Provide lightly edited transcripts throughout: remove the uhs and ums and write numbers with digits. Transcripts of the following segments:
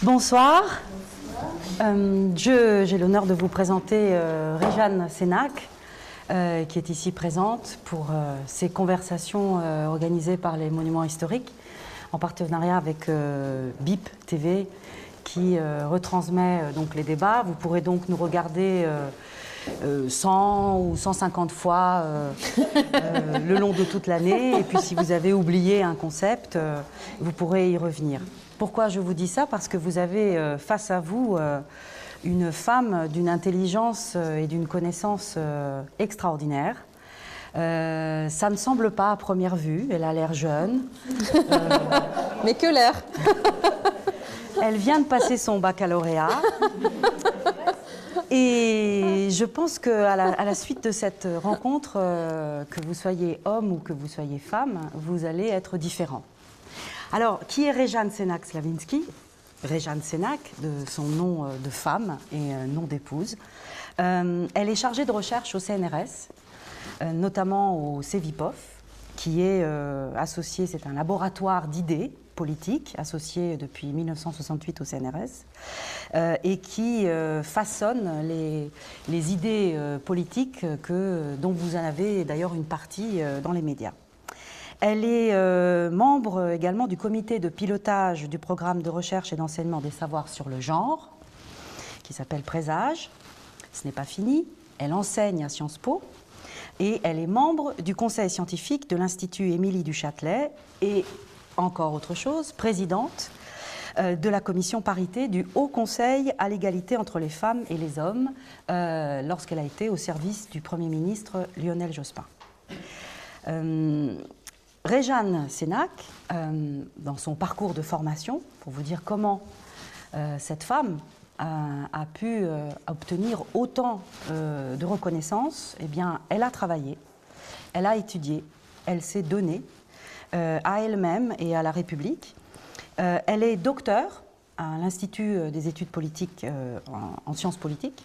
Bonsoir. J'ai l'honneur de vous présenter Rejane Cenac, qui est ici présente pour ces conversations organisées par les Monuments historiques, en partenariat avec BIP TV, qui retransmet donc les débats. Vous pourrez donc nous regarder 100 ou 150 fois le long de toute l'année. Et puis si vous avez oublié un concept, vous pourrez y revenir. Pourquoi je vous dis ça? Parce que vous avez face à vous une femme d'une intelligence et d'une connaissance extraordinaire. Ça ne semble pas à première vue, elle a l'air jeune. Mais que l'air. Elle vient de passer son baccalauréat. Et je pense qu'à la suite de cette rencontre, que vous soyez homme ou que vous soyez femme, vous allez être différents. Alors, qui est Rejane Cenac-Slavinsky? Rejane Cenac, de son nom de femme et nom d'épouse. Elle est chargée de recherche au CNRS, notamment au CEVIPOF, qui est associé, c'est un laboratoire d'idées politiques associé depuis 1968 au CNRS, et qui façonne les idées politiques dont vous en avez d'ailleurs une partie dans les médias. Elle est membre également du comité de pilotage du programme de recherche et d'enseignement des savoirs sur le genre, qui s'appelle Présage. Ce n'est pas fini. Elle enseigne à Sciences Po et elle est membre du conseil scientifique de l'Institut Émilie du Châtelet et, encore autre chose, présidente de la commission parité du Haut Conseil à l'égalité entre les femmes et les hommes lorsqu'elle a été au service du Premier ministre Lionel Jospin. Rejane Cenac, dans son parcours de formation, pour vous dire comment cette femme a pu obtenir autant de reconnaissance, eh bien, elle a travaillé, elle a étudié, elle s'est donnée à elle-même et à la République. Elle est docteure à l'Institut des études politiques en sciences politiques.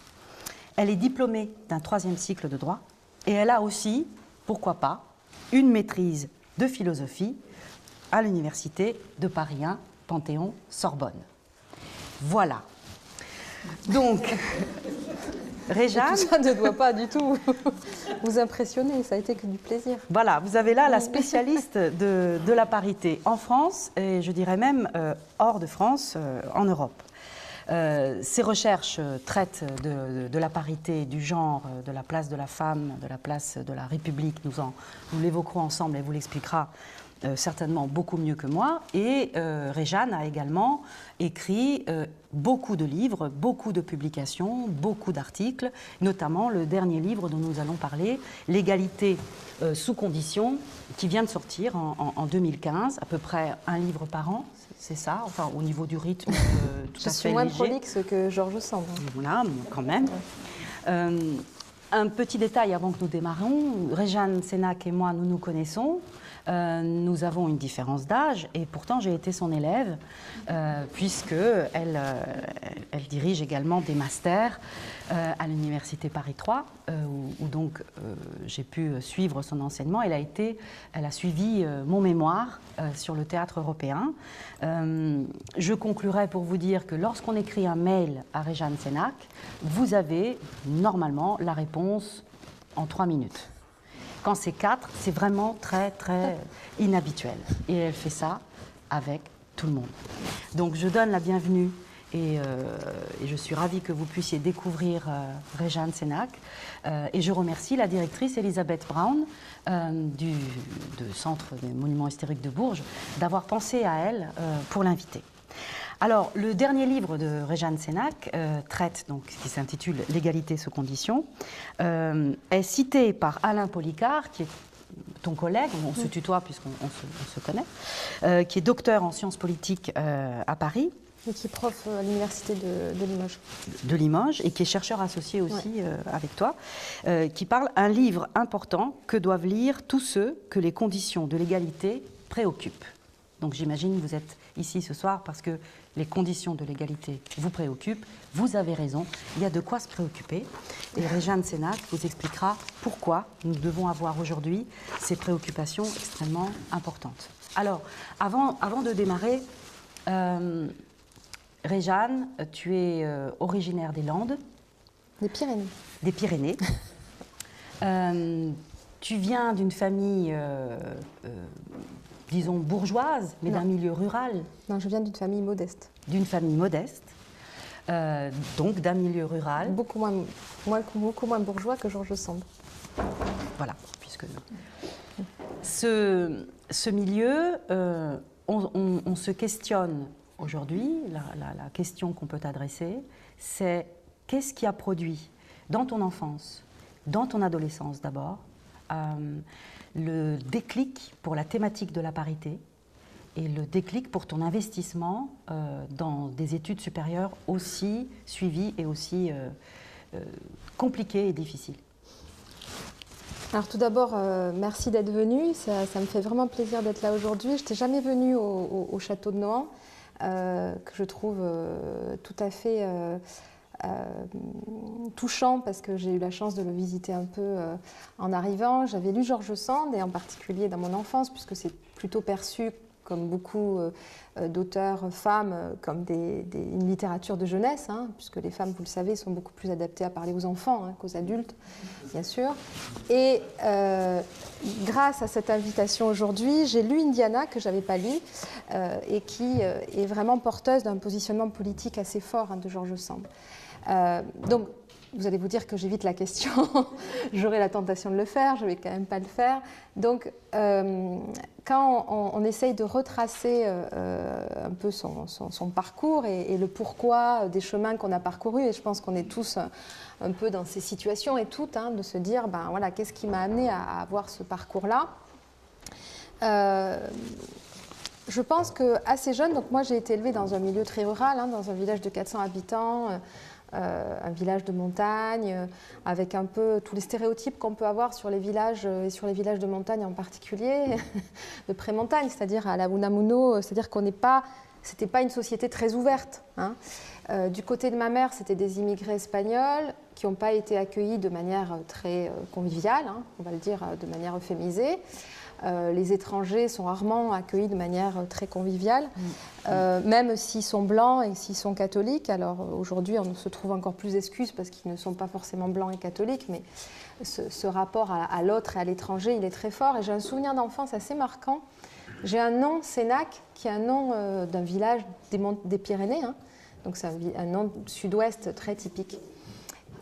Elle est diplômée d'un 3e cycle de droit et elle a aussi, pourquoi pas, une maîtrise de philosophie à l'université de Paris 1, Panthéon-Sorbonne. Voilà. Donc, Rejane... Tout ça ne doit pas du tout vous impressionner, ça a été que du plaisir. Voilà, vous avez là la spécialiste de la parité en France et je dirais même hors de France, en Europe. Ces recherches traitent de la parité, du genre, de la place de la femme, de la place de la République. Nous l'évoquerons ensemble et vous l'expliquera certainement beaucoup mieux que moi. Et Rejane a également écrit beaucoup de livres, beaucoup de publications, beaucoup d'articles, notamment le dernier livre dont nous allons parler, L'égalité sous conditions, qui vient de sortir en 2015, à peu près un livre par an. C'est ça, enfin au niveau du rythme, tout à fait léger. Je suis moins prolixe que Georges Sand. Voilà, quand même. Un petit détail avant que nous démarrions, Rejane Cenac et moi, nous nous connaissons. Nous avons une différence d'âge et pourtant j'ai été son élève puisqu'elle dirige également des masters à l'université Paris 3 où donc j'ai pu suivre son enseignement. Elle a suivi mon mémoire sur le théâtre européen. Je conclurai pour vous dire que lorsqu'on écrit un mail à Rejane Cenac, vous avez normalement la réponse en 3 minutes. Quand c'est 4, c'est vraiment très, très inhabituel. Et elle fait ça avec tout le monde. Donc je donne la bienvenue et je suis ravie que vous puissiez découvrir Rejane Cenac. Et je remercie la directrice Elisabeth Brown du Centre des Monuments historiques de Bourges d'avoir pensé à elle pour l'inviter. Alors, le dernier livre de Rejane Cenac traite, donc, qui s'intitule « L'égalité sous conditions », est cité par Alain Policard, qui est ton collègue, on se tutoie puisqu'on se connaît, qui est docteur en sciences politiques à Paris. Et qui est prof à l'université de Limoges. De Limoges, et qui est chercheur associé aussi avec toi, qui parle « Un livre important que doivent lire tous ceux que les conditions de l'égalité préoccupent ». Donc j'imagine que vous êtes ici ce soir parce que les conditions de l'égalité vous préoccupent. Vous avez raison, il y a de quoi se préoccuper. Et Rejane Cenac vous expliquera pourquoi nous devons avoir aujourd'hui ces préoccupations extrêmement importantes. Alors, avant de démarrer, Réjeanne, tu es originaire des Landes. Des Pyrénées. Des Pyrénées. Tu viens d'une famille, disons, bourgeoise, mais d'un milieu rural. Non, je viens d'une famille modeste. D'une famille modeste, donc d'un milieu rural. Beaucoup moins bourgeois que Georges Sand. Voilà, puisque... Ce milieu, on se questionne aujourd'hui, la question qu'on peut t'adresser, c'est qu'est-ce qui a produit dans ton enfance, dans ton adolescence d'abord, le déclic pour la thématique de la parité et le déclic pour ton investissement dans des études supérieures aussi suivies et aussi compliquées et difficiles. Alors tout d'abord, merci d'être venu, ça me fait vraiment plaisir d'être là aujourd'hui. Je n'étais jamais venue au château de Nohant, que je trouve tout à fait touchant parce que j'ai eu la chance de le visiter un peu en arrivant. J'avais lu Georges Sand et en particulier dans mon enfance, puisque c'est plutôt perçu comme beaucoup d'auteurs femmes, comme une littérature de jeunesse, hein, puisque les femmes, vous le savez, sont beaucoup plus adaptées à parler aux enfants qu'aux adultes, bien sûr. Et grâce à cette invitation aujourd'hui, j'ai lu Indiana, que je n'avais pas lu, et qui est vraiment porteuse d'un positionnement politique assez fort de Georges Sand. Donc, vous allez vous dire que j'évite la question, j'aurai la tentation de le faire, je ne vais quand même pas le faire. Donc, quand on essaye de retracer un peu son parcours et le pourquoi des chemins qu'on a parcourus, et je pense qu'on est tous un peu dans ces situations et toutes, de se dire, ben voilà, qu'est-ce qui m'a amené à avoir ce parcours-là. Je pense qu'assez jeune, donc moi j'ai été élevée dans un milieu très rural, dans un village de 400 habitants, un village de montagne, avec un peu tous les stéréotypes qu'on peut avoir sur les villages et sur les villages de montagne en particulier, de pré-montagne, c'est-à-dire à la Unamuno, c'est-à-dire c'était pas une société très ouverte. Du côté de ma mère, c'était des immigrés espagnols qui n'ont pas été accueillis de manière très conviviale, on va le dire de manière euphémisée. Les étrangers sont rarement accueillis de manière très conviviale, même s'ils sont blancs et s'ils sont catholiques. Alors aujourd'hui, on se trouve encore plus d'excuses parce qu'ils ne sont pas forcément blancs et catholiques, mais ce rapport à l'autre et à l'étranger, il est très fort. Et j'ai un souvenir d'enfance assez marquant. J'ai un nom, Sénac, qui est un nom d'un village des Pyrénées, donc c'est un nom sud-ouest très typique.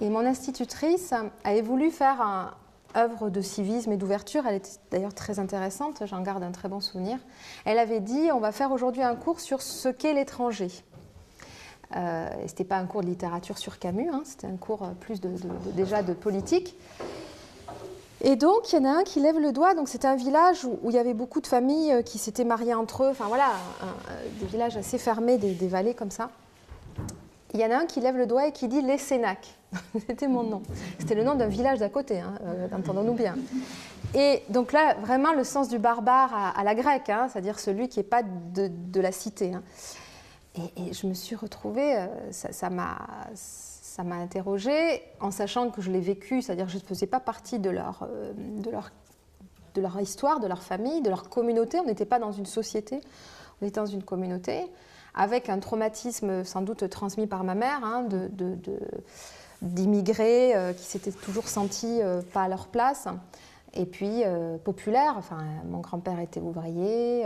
Et mon institutrice avait voulu faire une œuvre de civisme et d'ouverture. Elle était d'ailleurs très intéressante, j'en garde un très bon souvenir. Elle avait dit, on va faire aujourd'hui un cours sur ce qu'est l'étranger. Et ce n'était pas un cours de littérature sur Camus, c'était un cours plus déjà de politique. Et donc, il y en a un qui lève le doigt. Donc, c'était un village où il y avait beaucoup de familles qui s'étaient mariées entre eux. Enfin, voilà, des villages assez fermés, des vallées comme ça. Il y en a un qui lève le doigt et qui dit « Les Sénac ». C'était mon nom. C'était le nom d'un village d'à côté, entendons-nous bien. Et donc là, vraiment le sens du barbare à la grecque, c'est-à-dire celui qui n'est pas de la cité. Et je me suis retrouvée, ça m'a interrogée, en sachant que je l'ai vécu, c'est-à-dire que je ne faisais pas partie de leur histoire, de leur famille, de leur communauté. On n'était pas dans une société, on était dans une communauté, avec un traumatisme sans doute transmis par ma mère, d'immigrés qui s'étaient toujours sentis pas à leur place, et puis populaires. Enfin, mon grand-père était ouvrier,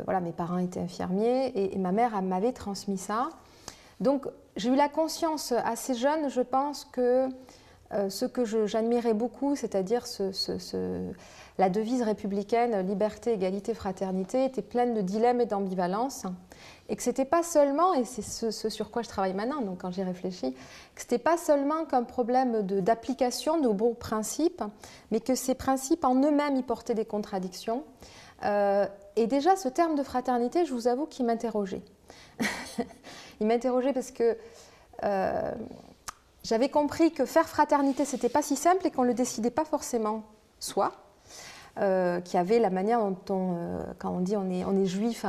voilà, mes parents étaient infirmiers, et ma mère elle m'avait transmis ça. Donc j'ai eu la conscience assez jeune, je pense, que ce que j'admirais beaucoup, c'est-à-dire la devise républicaine, liberté, égalité, fraternité, était pleine de dilemmes et d'ambivalence, et que ce n'était pas seulement, et c'est ce sur quoi je travaille maintenant, donc quand j'y réfléchis, que ce n'était pas seulement qu'un problème d'application de beaux principes, mais que ces principes en eux-mêmes y portaient des contradictions. Et déjà, ce terme de fraternité, je vous avoue qu'il m'interrogeait. Il m'interrogeait parce que j'avais compris que faire fraternité, ce n'était pas si simple et qu'on ne le décidait pas forcément soi. Qui avait la manière dont quand on dit on est juif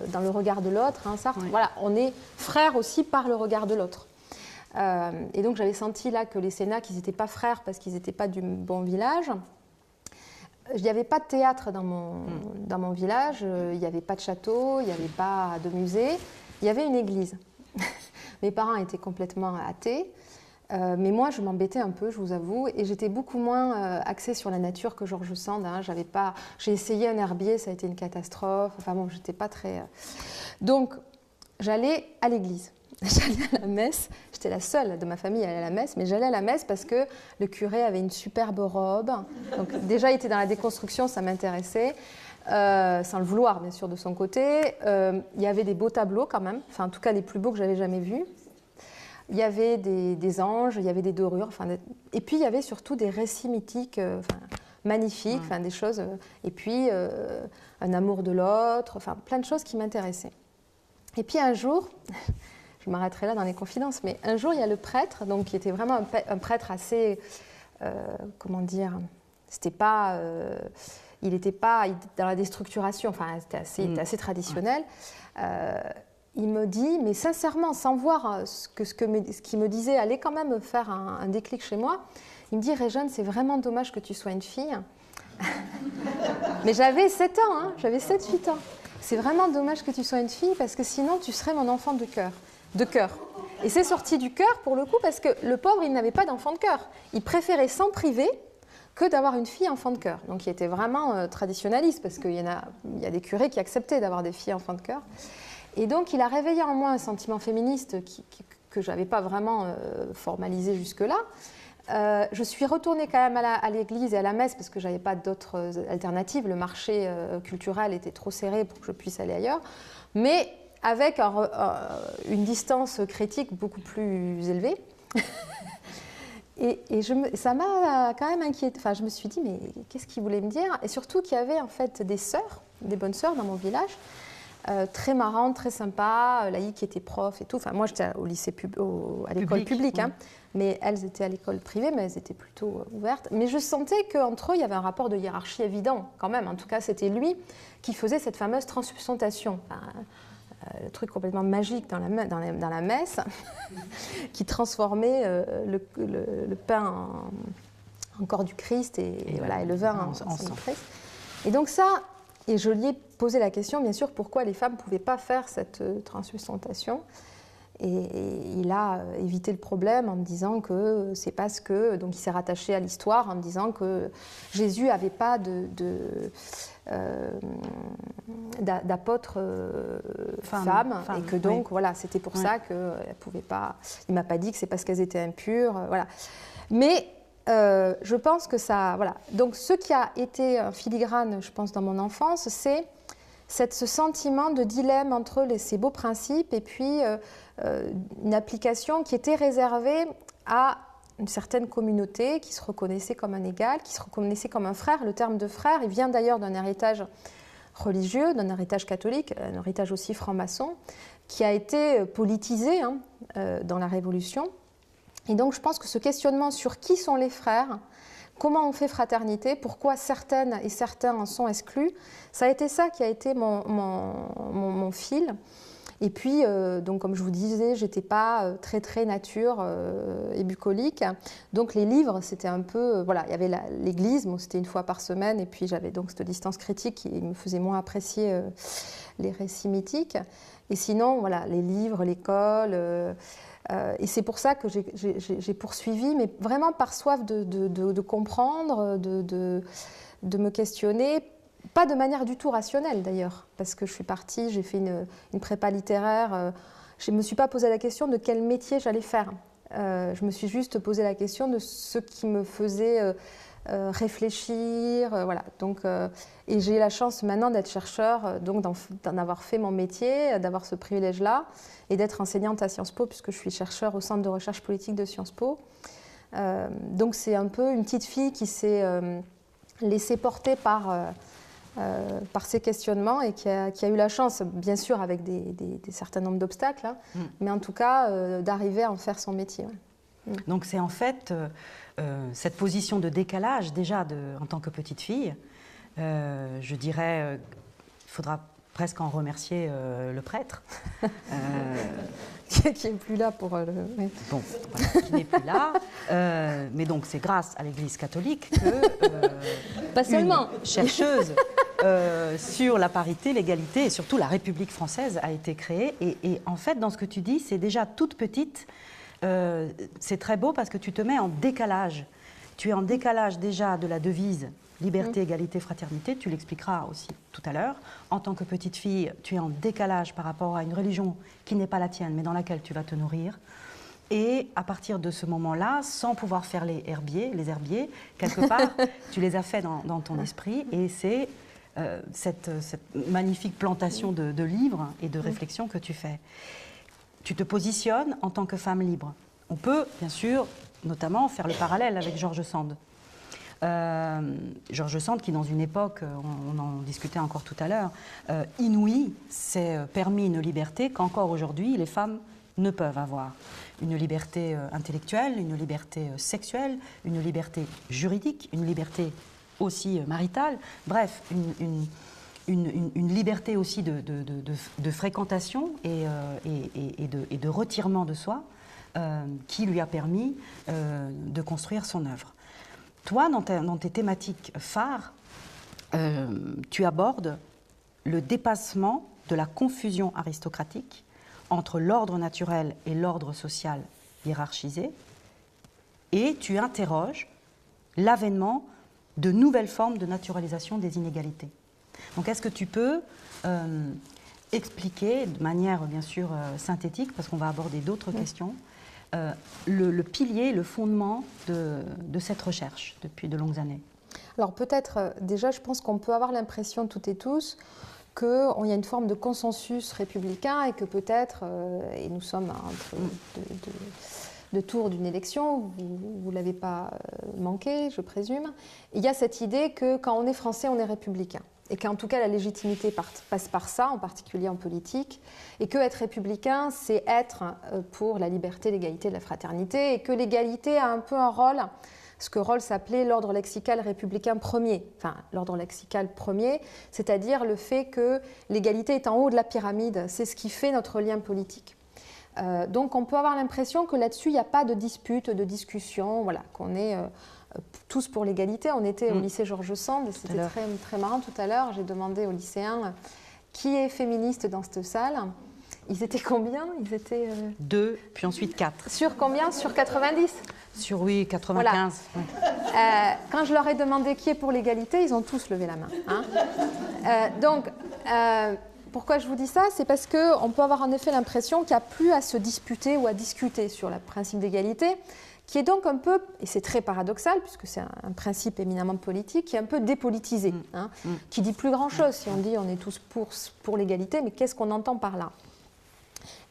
dans le regard de l'autre, Sartre, oui. Voilà, on est frère aussi par le regard de l'autre. Et donc j'avais senti là que les Sénac, ils n'étaient pas frères parce qu'ils n'étaient pas du bon village. Il n'y avait pas de théâtre dans mon village, il n'y avait pas de château, il n'y avait pas de musée. il y avait une église. Mes parents étaient complètement athées, mais moi, je m'embêtais un peu, je vous avoue, et j'étais beaucoup moins axée sur la nature que George Sand. Hein. J'ai essayé un herbier, ça a été une catastrophe. Enfin bon, j'étais pas très... Donc, j'allais à l'église. J'allais à la messe. J'étais la seule de ma famille à aller à la messe, mais j'allais à la messe parce que le curé avait une superbe robe. Donc, déjà, il était dans la déconstruction, ça m'intéressait. Sans le vouloir, bien sûr, de son côté. Il y avait des beaux tableaux quand même, enfin, en tout cas les plus beaux que j'avais jamais vus. Il y avait des anges, il y avait des dorures, et puis il y avait surtout des récits mythiques magnifiques, des choses, et puis un amour de l'autre, plein de choses qui m'intéressaient. Et puis un jour, je m'arrêterai là dans les confidences, mais un jour il y a le prêtre, donc qui était vraiment un prêtre assez, comment dire, c'était pas... il était dans la déstructuration, enfin, il était assez traditionnel. Il me dit, mais sincèrement, sans voir ce qu'il me disait, allait quand même me faire un déclic chez moi. Il me dit, Réjeanne, c'est vraiment dommage que tu sois une fille. Mais j'avais 7 ans, hein, j'avais 7-8 ans. C'est vraiment dommage que tu sois une fille parce que sinon, tu serais mon enfant de cœur. Et c'est sorti du cœur pour le coup parce que le pauvre, il n'avait pas d'enfant de cœur. Il préférait s'en priver que d'avoir une fille enfant de cœur. Donc il était vraiment traditionnaliste, parce qu'il y a des curés qui acceptaient d'avoir des filles enfants de cœur. Et donc il a réveillé en moi un sentiment féministe que je n'avais pas vraiment formalisé jusque-là. Je suis retournée quand même à l'église et à la messe, parce que je n'avais pas d'autres alternatives. Le marché culturel était trop serré pour que je puisse aller ailleurs. Mais avec une distance critique beaucoup plus élevée. Et ça m'a quand même inquiétée. Enfin, je me suis dit, mais qu'est-ce qu'il voulait me dire? Et surtout qu'il y avait en fait des sœurs, des bonnes sœurs dans mon village, très marrantes, très sympas, laïques qui étaient profs et tout. Enfin, moi, j'étais au lycée à l'école publique, hein, mais elles étaient à l'école privée, mais elles étaient plutôt ouvertes. Mais je sentais qu'entre eux, il y avait un rapport de hiérarchie évident, quand même. En tout cas, c'était lui qui faisait cette fameuse transsubstantiation. Enfin, le truc complètement magique dans la messe, qui transformait le pain en corps du Christ et le vin en sang du Christ. Et donc ça, et je lui ai posé la question, bien sûr, pourquoi les femmes ne pouvaient pas faire cette transsubstantation. Et il a évité le problème en me disant que c'est parce que... Donc il s'est rattaché à l'histoire en me disant que Jésus n'avait pas d'apôtres femmes, et que donc voilà, c'était pour ça qu'elles pouvaient pas. Il m'a pas dit que c'est parce qu'elles étaient impures, voilà. Mais je pense que ça, voilà. Donc ce qui a été un filigrane, je pense, dans mon enfance, c'est ce sentiment de dilemme entre ces beaux principes et puis une application qui était réservée à une certaine communauté qui se reconnaissait comme un égal, qui se reconnaissait comme un frère. Le terme de frère, il vient d'ailleurs d'un héritage religieux, d'un héritage catholique, un héritage aussi franc-maçon, qui a été politisé dans la Révolution. Et donc je pense que ce questionnement sur qui sont les frères, comment on fait fraternité, pourquoi certaines et certains en sont exclus, ça a été ça qui a été mon fil. Et puis, donc, comme je vous disais, je n'étais pas très nature et bucolique. Donc les livres, c'était un peu... voilà, il y avait l'église, c'était une fois par semaine, et puis j'avais donc cette distance critique qui me faisait moins apprécier les récits mythiques. Et sinon, voilà, les livres, l'école... et c'est pour ça que j'ai poursuivi, mais vraiment par soif de comprendre, de me questionner, pas de manière du tout rationnelle d'ailleurs, parce que je suis partie, j'ai fait une prépa littéraire, je ne me suis pas posé la question de quel métier j'allais faire. Je me suis juste posé la question de ce qui me faisait réfléchir, voilà. Donc, et j'ai la chance maintenant d'être chercheur, donc d'en avoir fait mon métier, d'avoir ce privilège-là, et d'être enseignante à Sciences Po, puisque je suis chercheur au Centre de recherche politique de Sciences Po. Donc c'est un peu une petite fille qui s'est laissée porter par ces questionnements et qui a eu la chance, bien sûr avec des certains nombres d'obstacles, mais en tout cas d'arriver à en faire son métier. Donc c'est en fait cette position de décalage déjà en tant que petite fille, je dirais, il faudra presque en remercier le prêtre. Qui n'est plus là pour le... Oui. Bon, voilà, qui n'est plus là. Mais donc c'est grâce à l'Église catholique que pas seulement. une chercheuse sur la parité, l'égalité et surtout la République française a été créée. Et en fait, dans ce que tu dis, c'est déjà toute petite. C'est très beau parce que tu te mets en décalage. Tu es en décalage déjà de la devise liberté, égalité, fraternité. Tu l'expliqueras aussi tout à l'heure. En tant que petite fille, tu es en décalage par rapport à une religion qui n'est pas la tienne, mais dans laquelle tu vas te nourrir. Et à partir de ce moment-là, sans pouvoir faire les herbiers, quelque part, tu les as faits dans ton esprit. Et c'est cette magnifique plantation de livres et de réflexions que tu fais. Tu te positionnes en tant que femme libre. On peut, bien sûr, notamment faire le parallèle avec George Sand. George Sand, qui dans une époque, on en discutait encore tout à l'heure, inouïe, s'est permis une liberté qu'encore aujourd'hui les femmes ne peuvent avoir. Une liberté intellectuelle, une liberté sexuelle, une liberté juridique, une liberté aussi maritale, bref, une liberté aussi de fréquentation et de retirement de soi qui lui a permis de construire son œuvre. Toi, dans tes thématiques phares, tu abordes le dépassement de la confusion aristocratique entre l'ordre naturel et l'ordre social hiérarchisé, et tu interroges l'avènement de nouvelles formes de naturalisation des inégalités. Donc, est-ce que tu peux expliquer de manière, bien sûr, synthétique, parce qu'on va aborder d'autres questions, le pilier, le fondement de cette recherche depuis de longues années? Alors peut-être, déjà, je pense qu'on peut avoir l'impression, toutes et tous, qu'il y a une forme de consensus républicain et que peut-être, et nous sommes entre deux tours d'une élection, vous ne l'avez pas manqué, je présume, il y a cette idée que quand on est français, on est républicain. Et qu'en tout cas, la légitimité passe par ça, en particulier en politique, et que être républicain, c'est être pour la liberté, l'égalité, la fraternité, et que l'égalité a un peu un rôle, ce que Rawls appelait l'ordre lexical républicain premier, enfin l'ordre lexical premier, c'est-à-dire le fait que l'égalité est en haut de la pyramide, c'est ce qui fait notre lien politique. Donc on peut avoir l'impression que là-dessus, il n'y a pas de dispute, de discussion, voilà, qu'on est tous pour l'égalité. On était au lycée George Sand, et c'était très, très marrant tout à l'heure. J'ai demandé aux lycéens qui est féministe dans cette salle. Ils étaient combien? Ils étaient 2, puis ensuite 4. Sur combien? Sur 90? Sur, oui, 95. Voilà. Quand je leur ai demandé qui est pour l'égalité, ils ont tous levé la main. Hein. Pourquoi je vous dis ça? C'est parce qu'on peut avoir en effet l'impression qu'il n'y a plus à se disputer ou à discuter sur le principe d'égalité, qui est donc un peu, et c'est très paradoxal, puisque c'est un principe éminemment politique, qui est un peu dépolitisé, qui dit plus grand-chose. Si on dit on est tous pour l'égalité, mais qu'est-ce qu'on entend par là?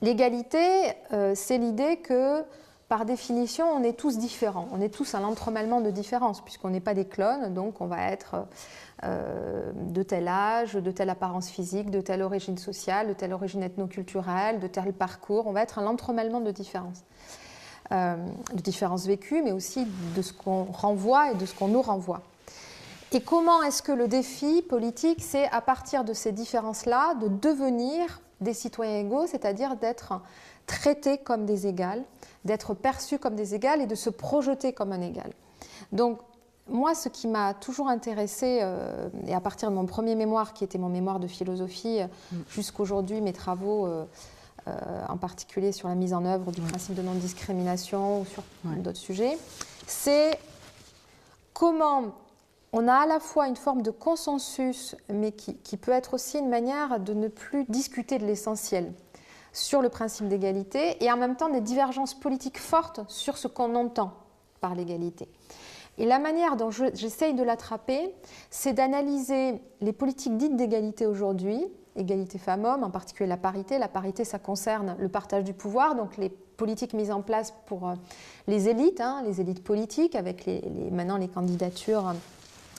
L'égalité, c'est l'idée que, par définition, on est tous différents. On est tous un entremêlement de différences, puisqu'on n'est pas des clones, donc on va être de tel âge, de telle apparence physique, de telle origine sociale, de telle origine ethnoculturelle, de tel parcours. On va être un entremêlement de différences vécues, mais aussi de ce qu'on renvoie et de ce qu'on nous renvoie. Et comment est-ce que le défi politique, c'est à partir de ces différences-là, de devenir des citoyens égaux, c'est-à-dire d'être traités comme des égales, d'être perçus comme des égales et de se projeter comme un égal. Donc, moi, ce qui m'a toujours intéressée, et à partir de mon premier mémoire, qui était mon mémoire de philosophie, jusqu'aujourd'hui, mes travaux, en particulier sur la mise en œuvre du principe de non-discrimination ou sur d'autres sujets, c'est comment on a à la fois une forme de consensus, mais qui peut être aussi une manière de ne plus discuter de l'essentiel sur le principe d'égalité, et en même temps des divergences politiques fortes sur ce qu'on entend par l'égalité. Et la manière dont j'essaye de l'attraper, c'est d'analyser les politiques dites d'égalité aujourd'hui, égalité femmes-hommes, en particulier la parité. La parité, ça concerne le partage du pouvoir, donc les politiques mises en place pour les élites politiques, avec maintenant les candidatures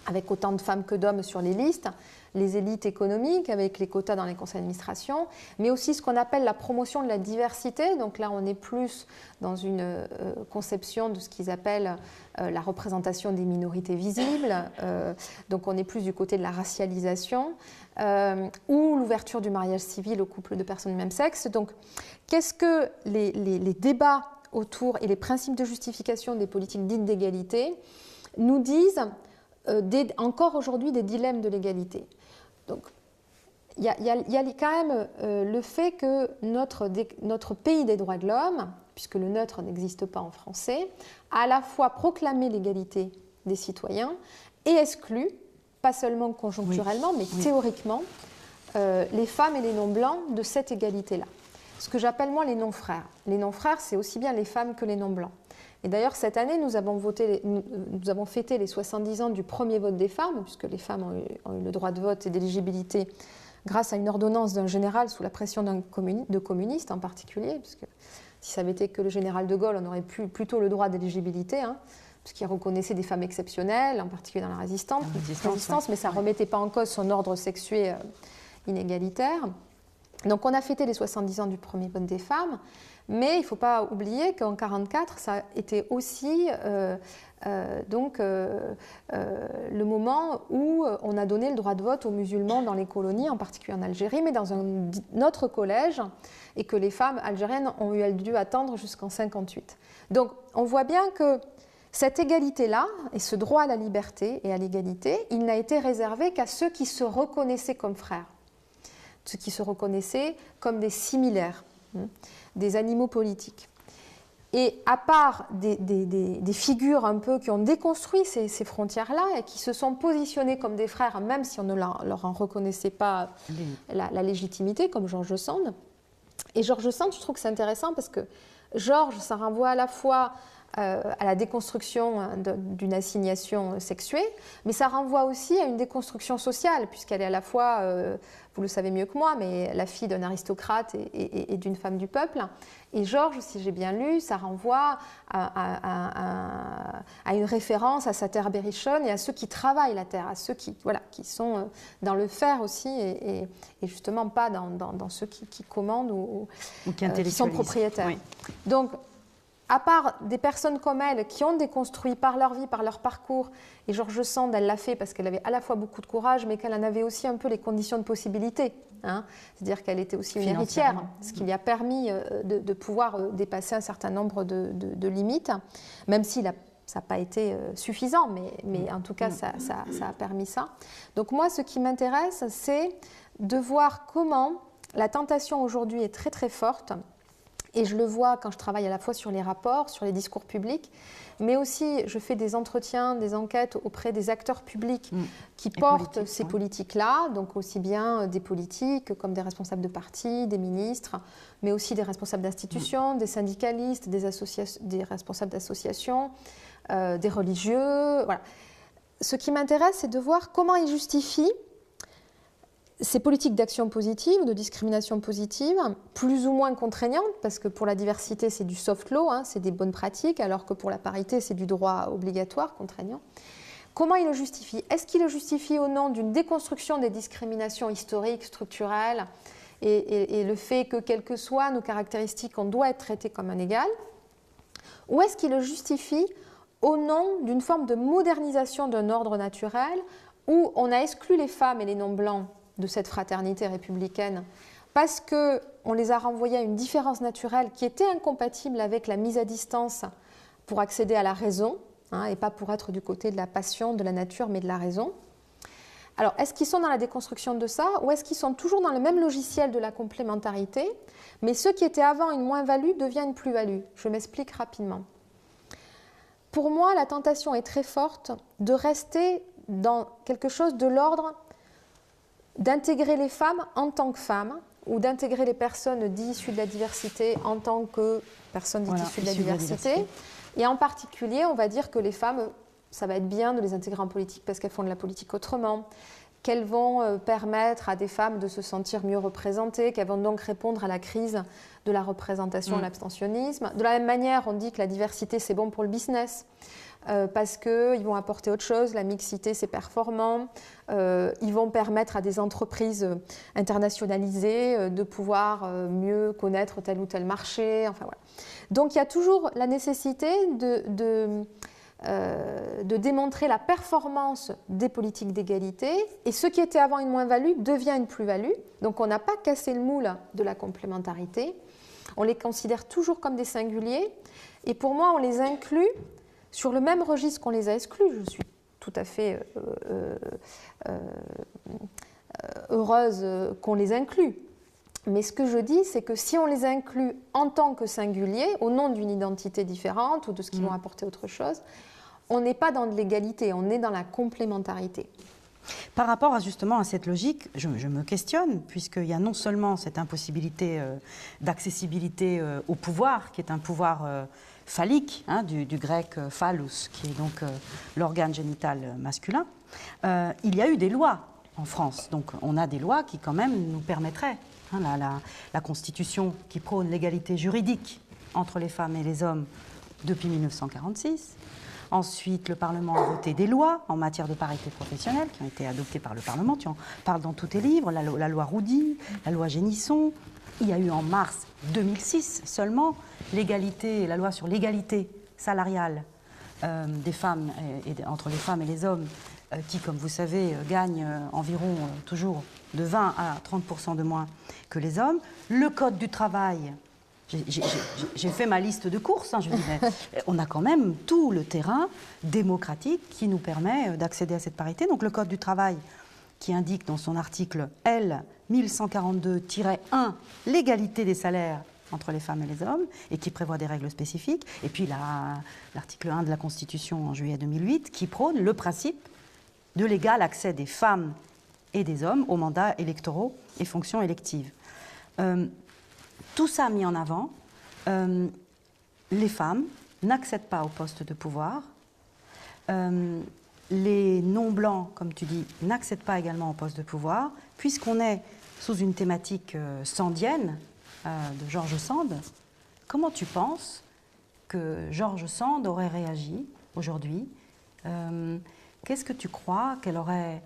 avec autant de femmes que d'hommes sur les listes, les élites économiques avec les quotas dans les conseils d'administration, mais aussi ce qu'on appelle la promotion de la diversité. Donc là, on est plus dans une conception de ce qu'ils appellent la représentation des minorités visibles. Donc on est plus du côté de la racialisation ou l'ouverture du mariage civil aux couples de personnes du même sexe. Donc qu'est-ce que les débats autour et les principes de justification des politiques dites d'égalité nous disent encore aujourd'hui des dilemmes de l'égalité? Donc, il y a quand même le fait que notre pays des droits de l'homme, puisque le neutre n'existe pas en français, a à la fois proclamé l'égalité des citoyens et exclu, pas seulement conjoncturellement, mais théoriquement, les femmes et les non-blancs de cette égalité-là. Ce que j'appelle moi les non-frères. Les non-frères, c'est aussi bien les femmes que les non-blancs. Et d'ailleurs, cette année, nous avons fêté les 70 ans du premier vote des femmes, puisque les femmes ont eu le droit de vote et d'éligibilité grâce à une ordonnance d'un général sous la pression de communistes en particulier, puisque si ça avait été que le général de Gaulle, on aurait plutôt le droit d'éligibilité, puisqu'il reconnaissait des femmes exceptionnelles, en particulier dans la résistance, mais ça ne remettait pas en cause son ordre sexué inégalitaire. Donc on a fêté les 70 ans du premier vote des femmes, mais il ne faut pas oublier qu'en 1944, ça a été aussi le moment où on a donné le droit de vote aux musulmans dans les colonies, en particulier en Algérie, mais dans un autre collège, et que les femmes algériennes ont dû attendre jusqu'en 1958. Donc on voit bien que cette égalité-là, et ce droit à la liberté et à l'égalité, il n'a été réservé qu'à ceux qui se reconnaissaient comme frères, ceux qui se reconnaissaient comme des similaires, des animaux politiques. Et à part des figures un peu qui ont déconstruit ces frontières-là et qui se sont positionnées comme des frères, même si on ne leur en reconnaissait pas la légitimité, comme George Sand. Et George Sand, je trouve que c'est intéressant parce que George, ça renvoie à la fois à la déconstruction d'une assignation sexuée, mais ça renvoie aussi à une déconstruction sociale, puisqu'elle est à la fois, vous le savez mieux que moi, mais la fille d'un aristocrate et d'une femme du peuple. Et Georges, si j'ai bien lu, ça renvoie à une référence à sa terre berrichonne et à ceux qui travaillent la terre, à ceux qui sont dans le faire aussi, et justement pas dans ceux qui commandent ou qui sont propriétaires. Oui. Donc, à part des personnes comme elle qui ont déconstruit par leur vie, par leur parcours, et George Sand, elle l'a fait parce qu'elle avait à la fois beaucoup de courage, mais qu'elle en avait aussi un peu les conditions de possibilité. C'est-à-dire qu'elle était aussi une héritière, ce qui lui a permis de pouvoir dépasser un certain nombre de limites, même si ça n'a pas été suffisant, mais en tout cas, ça a permis ça. Donc moi, ce qui m'intéresse, c'est de voir comment la tentation aujourd'hui est très très forte. Et je le vois quand je travaille à la fois sur les rapports, sur les discours publics, mais aussi je fais des entretiens, des enquêtes auprès des acteurs publics qui portent ces politiques-là, donc aussi bien des politiques comme des responsables de partis, des ministres, mais aussi des responsables d'institutions, des syndicalistes, des responsables d'associations, des religieux. Voilà. Ce qui m'intéresse, c'est de voir comment ils justifient ces politiques d'action positive, de discrimination positive, plus ou moins contraignantes, parce que pour la diversité, c'est du soft law, c'est des bonnes pratiques, alors que pour la parité, c'est du droit obligatoire, contraignant. Comment il le justifie? Est-ce qu'il le justifie au nom d'une déconstruction des discriminations historiques, structurelles, et le fait que, quelles que soient nos caractéristiques, on doit être traité comme un égal? Ou est-ce qu'il le justifie au nom d'une forme de modernisation d'un ordre naturel, où on a exclu les femmes et les non-blancs de cette fraternité républicaine parce qu'on les a renvoyés à une différence naturelle qui était incompatible avec la mise à distance pour accéder à la raison, et pas pour être du côté de la passion, de la nature, mais de la raison. Alors, est-ce qu'ils sont dans la déconstruction de ça, ou est-ce qu'ils sont toujours dans le même logiciel de la complémentarité, mais ce qui était avant une moins-value devient une plus-value? Je m'explique rapidement. Pour moi, la tentation est très forte de rester dans quelque chose de l'ordre d'intégrer les femmes en tant que femmes, ou d'intégrer les personnes dites issues de la diversité en tant que personnes dites issues de la diversité. Et en particulier, on va dire que les femmes, ça va être bien de les intégrer en politique parce qu'elles font de la politique autrement, qu'elles vont permettre à des femmes de se sentir mieux représentées, qu'elles vont donc répondre à la crise de la représentation et l'abstentionnisme. De la même manière, on dit que la diversité, c'est bon pour le business. Parce qu'ils vont apporter autre chose, la mixité c'est performant, ils vont permettre à des entreprises internationalisées de pouvoir mieux connaître tel ou tel marché, enfin voilà. Donc il y a toujours la nécessité de démontrer la performance des politiques d'égalité, et ce qui était avant une moins-value devient une plus-value, donc on n'a pas cassé le moule de la complémentarité, on les considère toujours comme des singuliers, et pour moi on les inclut sur le même registre qu'on les a exclus. Je suis tout à fait heureuse qu'on les inclut. Mais ce que je dis, c'est que si on les inclut en tant que singuliers, au nom d'une identité différente ou de ce qu'ils vont apporter autre chose, on n'est pas dans de l'égalité, on est dans la complémentarité. Par rapport justement à cette logique, je me questionne, puisqu'il y a non seulement cette impossibilité d'accessibilité au pouvoir, qui est un pouvoir phallique, hein, du grec phallus, qui est donc l'organe génital masculin, il y a eu des lois en France. Donc on a des lois qui quand même nous permettraient, hein, la Constitution qui prône l'égalité juridique entre les femmes et les hommes depuis 1946. Ensuite, le Parlement a voté des lois en matière de parité professionnelle qui ont été adoptées par le Parlement. Tu en parles dans tous tes livres, la loi Roudy, la loi Génisson. Il y a eu en mars 2006 seulement la loi sur l'égalité salariale des femmes entre les femmes et les hommes qui, comme vous savez, gagnent environ toujours de 20 à 30% de moins que les hommes. Le Code du travail. J'ai fait ma liste de courses, hein, je disais. On a quand même tout le terrain démocratique qui nous permet d'accéder à cette parité. Donc le Code du travail qui indique dans son article L 1142-1 l'égalité des salaires entre les femmes et les hommes et qui prévoit des règles spécifiques. Et puis l'article 1 de la Constitution en juillet 2008 qui prône le principe de l'égal accès des femmes et des hommes aux mandats électoraux et fonctions électives. Tout ça mis en avant, les femmes n'accèdent pas au poste de pouvoir, les non-blancs, comme tu dis, n'accèdent pas également au poste de pouvoir, puisqu'on est sous une thématique sandienne de George Sand. Comment tu penses que George Sand aurait réagi aujourd'hui? Qu'est-ce que tu crois qu'elle aurait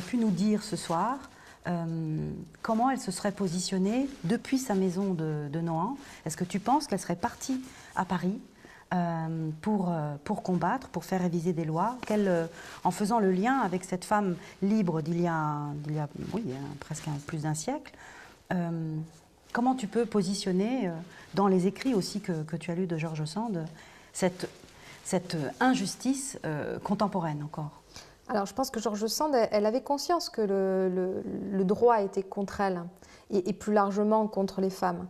pu nous dire ce soir? Comment elle se serait positionnée depuis sa maison de Nohant? Est-ce que tu penses qu'elle serait partie à Paris pour combattre, pour faire réviser des lois, en faisant le lien avec cette femme libre d'il y a presque plus d'un siècle? Comment tu peux positionner dans les écrits aussi que tu as lus de George Sand cette injustice contemporaine encore? Alors, je pense que George Sand, elle avait conscience que le droit était contre elle et plus largement contre les femmes.